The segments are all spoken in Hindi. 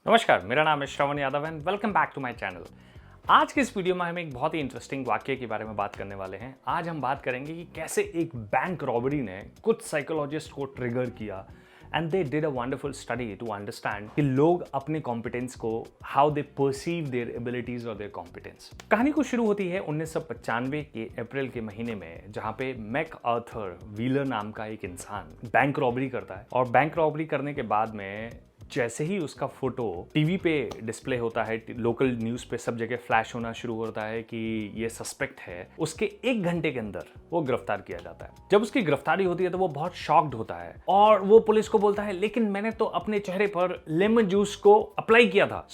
नमस्कार, मेरा नाम है Shravan Yadav and welcome back to my channel. आज के इस वीडियो में हम एक बहुत ही इंटरेस्टिंग वाक्य के बारे में बात करने वाले हैं। आज हम बात करेंगे कि कैसे एक बैंक रॉबरी ने कुछ साइकोलॉजिस्ट को ट्रिगर किया and they did a wonderful study to understand कि लोग अपने कॉम्पिटेंस को how they perceive their abilities और देयर कॉम्पिटेंस। कहानी को शुरू होती है 1995 के अप्रैल के महीने में, जहां पे मैक आर्थर व्हीलर नाम का एक इंसान बैंक रॉबरी करता है। और बैंक रॉबरी करने के बाद में जैसे ही उसका फोटो टीवी पे डिस्प्ले होता है, लोकल न्यूज़ पे सब जगह फ्लैश होना शुरू होता है कि ये सस्पेक्ट है, उसके 1 घंटे के अंदर वो गिरफ्तार किया जाता है। जब उसकी गिरफ्तारी होती है तो वो बहुत शॉक्ड होता है और वो पुलिस को बोलता है, लेकिन मैंने तो अपने चेहरे पर लेमन जूस को अप्लाई किया था।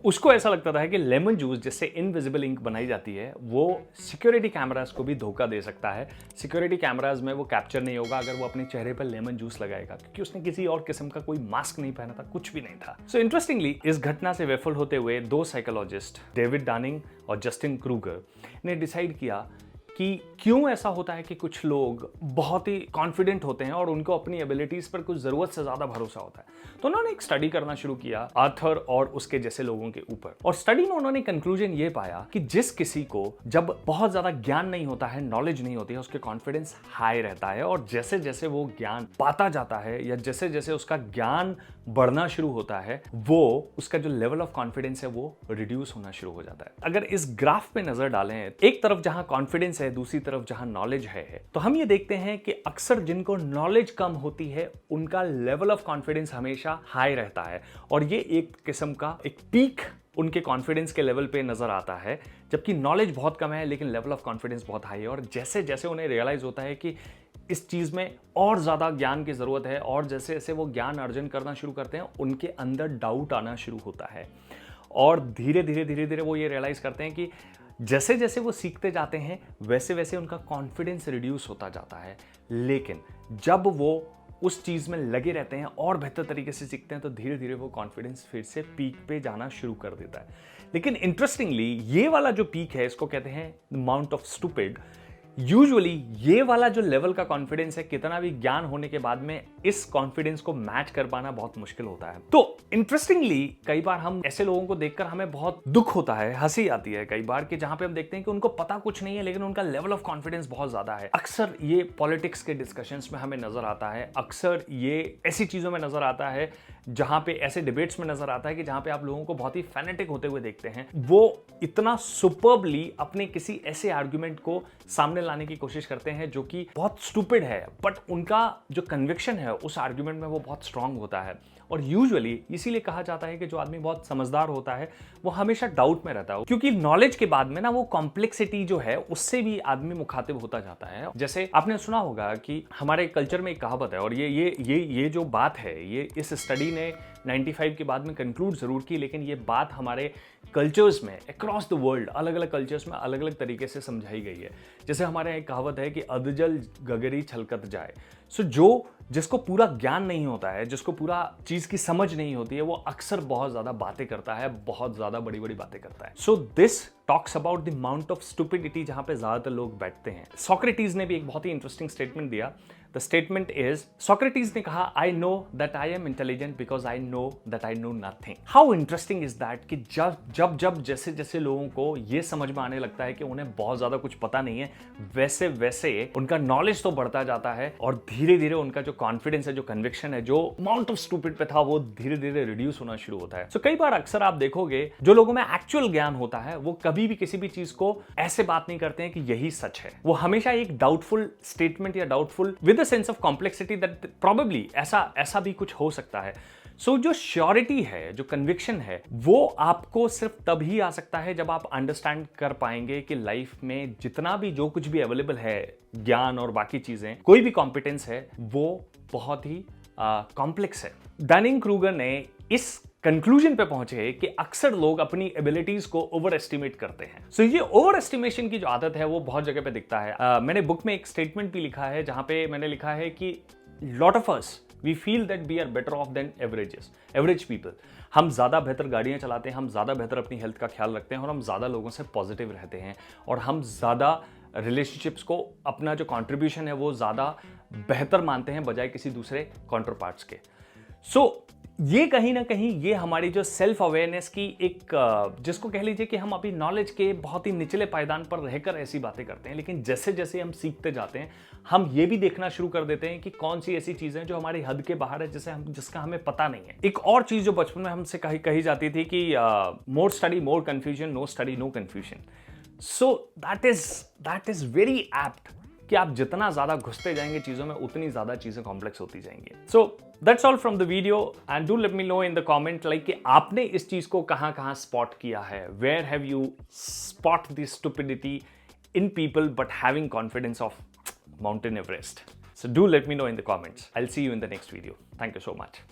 उसको ऐसा लगता था कि लेमन जूस जिससे इनविजिबल इंक बनाई जाती है वो सिक्योरिटी कैमरास को भी धोखा दे सकता है। सिक्योरिटी कैमरास में वो कैप्चर नहीं होगा अगर वो अपने चेहरे पर लेमन जूस लगाएगा, क्योंकि उसने किसी और किस्म का कोई मास्क नहीं पहना था, कुछ भी नहीं था। सो इंटरेस्टिंगली इस घटना से विफल होते हुए 2 साइकोलॉजिस्ट डेविड डानिंग और जस्टिन क्रूगर ने डिसाइड किया कि क्यों ऐसा होता है कि कुछ लोग बहुत ही कॉन्फिडेंट होते हैं और उनको अपनी एबिलिटीज पर कुछ जरूरत से ज्यादा भरोसा होता है। तो उन्होंने एक स्टडी करना शुरू किया आर्थर और उसके जैसे लोगों के ऊपर, और स्टडी में उन्होंने कंक्लूजन ये पाया कि जिस किसी को जब बहुत ज्यादा ज्ञान नहीं होता है, नॉलेज नहीं होती है, उसके कॉन्फिडेंस हाई रहता है, और जैसे जैसे वो ज्ञान पाता जाता है या जैसे जैसे उसका ज्ञान बढ़ना शुरू होता है, वो उसका जो लेवल ऑफ कॉन्फिडेंस है वो रिड्यूस होना शुरू हो जाता है। अगर इस ग्राफ पे नजर डालें, एक तरफ जहां कॉन्फिडेंस है, दूसरी तरफ जहां नॉलेज है, तो हम ये देखते हैं कि अक्सर जिनको नॉलेज कम होती है उनका लेवल ऑफ कॉन्फिडेंस हमेशा हाई रहता है, और ये एक किस्म का एक पीक उनके कॉन्फिडेंस के लेवल पे नजर आता है। जबकि नॉलेज बहुत कम है लेकिन लेवल ऑफ कॉन्फिडेंस बहुत हाई है, और जैसे जैसे उन्हें रियलाइज होता है कि इस चीज में और ज्यादा ज्ञान की जरूरत है, और जैसे जैसे वो ज्ञान अर्जन करना शुरू करते हैं उनके अंदर डाउट आना शुरू होता है, और धीरे धीरे वो ये रियलाइज करते हैं कि जैसे जैसे वो सीखते जाते हैं वैसे वैसे उनका कॉन्फिडेंस रिड्यूस होता जाता है। लेकिन जब वो उस चीज में लगे रहते हैं और बेहतर तरीके से सीखते हैं तो धीरे धीरे वो कॉन्फिडेंस फिर से पीक पे जाना शुरू कर देता है। लेकिन इंटरेस्टिंगली ये वाला जो पीक है, इसको कहते हैं अमाउंट ऑफ स्टूपिड। यूजुअली ये वाला जो लेवल का कॉन्फिडेंस है, कितना भी ज्ञान होने के बाद में इस कॉन्फिडेंस को मैच कर पाना बहुत मुश्किल होता है। तो इंटरेस्टिंगली कई बार हम ऐसे लोगों को देखकर हमें बहुत दुख होता है, हंसी आती है कई बार, कि जहां पे हम देखते हैं कि उनको पता कुछ नहीं है लेकिन उनका लेवल ऑफ कॉन्फिडेंस बहुत ज्यादा है। अक्सर ये पॉलिटिक्स के डिस्कशंस में हमें नजर आता है, अक्सर ये ऐसी चीजों में नजर आता है, जहां पे ऐसे डिबेट्स में नजर आता है कि जहां पे आप लोगों को बहुत ही फैनेटिक होते हुए देखते हैं। वो इतना सुपर्बली अपने किसी ऐसे आर्गुमेंट को सामने लाने की कोशिश करते हैं जो कि बहुत स्टूपिड है, बट उनका जो कन्विक्शन है उस आर्गुमेंट में वो बहुत स्ट्रांग होता है। और यूजुअली इसीलिए कहा जाता है कि जो आदमी बहुत समझदार होता है वो हमेशा डाउट में रहता है, क्योंकि नॉलेज के बाद में ना वो कॉम्प्लेक्सिटी जो है उससे भी आदमी मुखातिब होता जाता है। जैसे आपने सुना होगा कि हमारे कल्चर में एक कहावत है, और ये जो बात है ये इस स्टडी ने 95 के बाद में कंक्लूड जरूर की, लेकिन ये बात हमारे कल्चर्स में अक्रॉस द वर्ल्ड अलग अलग कल्चर्स में अलग अलग तरीके से समझाई गई है। जैसे हमारे यहाँ एक कहावत है कि अधजल गगरी छलकत जाए। सो जिसको पूरा ज्ञान नहीं होता है, जिसको पूरा चीज की समझ नहीं होती है, वो अक्सर बहुत ज्यादा बातें करता है, बहुत ज्यादा बड़ी बड़ी बातें करता है। So this talks about the amount of stupidity जहां पे ज्यादातर लोग बैठते हैं। सोक्रेटिस ने भी एक बहुत ही इंटरेस्टिंग स्टेटमेंट दिया। द स्टेटमेंट इज, सोक्रेटिस ने कहा, I know that I am intelligent because I know that I know nothing. How interesting is that कि जब जैसे जैसे लोगों को ये समझ में आने लगता है कि उन्हें बहुत ज्यादा कुछ पता नहीं है, वैसे वैसे उनका नॉलेज तो बढ़ता जाता है, और धीरे धीरे उनका जो कॉन्फिडेंस है, जो कन्विक्शन है, जो अमाउंट ऑफ स्टूपिड पे था, वो धीरे धीरे रिड्यूस होना शुरू होता है। सो कई बार अक्सर आप देखोगे जो लोगों में एक्चुअल ज्ञान होता है वो कभी भी किसी भी चीज को ऐसे बात नहीं करते हैं कि यही सच है। वो हमेशा एक डाउटफुल स्टेटमेंट या doubtful with a sense of complexity that probably ऐसा भी कुछ हो सकता है। सो जो श्योरिटी है, जो कन्विक्शन है, वो आपको सिर्फ तभी आ सकता है जब आप अंडरस्टैंड कर पाएंगे कि लाइफ में जितना भी जो कुछ भी अवेलेबल है, ज्ञान और बाकी चीजें, कोई भी कॉम्पिटेंस है, वो बहुत ही कॉम्प्लेक्स है। डनिंग क्रूगर ने इस कंक्लूजन पे पहुंचे कि अक्सर लोग अपनी एबिलिटीज को ओवर एस्टिमेट करते हैं। सो ये ओवर एस्टिमेशन की जो आदत है वो बहुत जगह पे दिखता है। मैंने बुक में एक स्टेटमेंट भी लिखा है जहां पे मैंने लिखा है कि lot of us we feel that we are better off than average people. हम ज़्यादा बेहतर गाड़ियाँ चलाते हैं, हम ज़्यादा बेहतर अपनी हेल्थ का ख्याल रखते हैं, और हम ज़्यादा लोगों से पॉजिटिव रहते हैं, और हम ज़्यादा रिलेशनशिप्स को अपना जो कंट्रीब्यूशन है वो ज़्यादा बेहतर मानते हैं बजाय किसी दूसरे काउंटर पार्ट्स के। सो ये कहीं ना कहीं ये हमारी जो सेल्फ अवेयरनेस की एक जिसको कह लीजिए कि हम अभी नॉलेज के बहुत ही निचले पायदान पर रहकर ऐसी बातें करते हैं, लेकिन जैसे जैसे हम सीखते जाते हैं हम ये भी देखना शुरू कर देते हैं कि कौन सी ऐसी चीजें जो हमारी हद के बाहर है, जिसका हमें पता नहीं है। एक और चीज जो बचपन में हमसे कही जाती थी कि more study more confusion, no study no confusion. So that is very apt कि आप जितना ज्यादा घुसते जाएंगे चीजों में उतनी ज्यादा चीजें कॉम्प्लेक्स होती जाएंगी। So that's all from the video and do let me know in the comment like कि आपने इस चीज को कहां स्पॉट किया है, where have you spot the stupidity in people but having confidence of Mountain Everest. So do let me know in the comments. I'll see you in the next video. Thank you so much.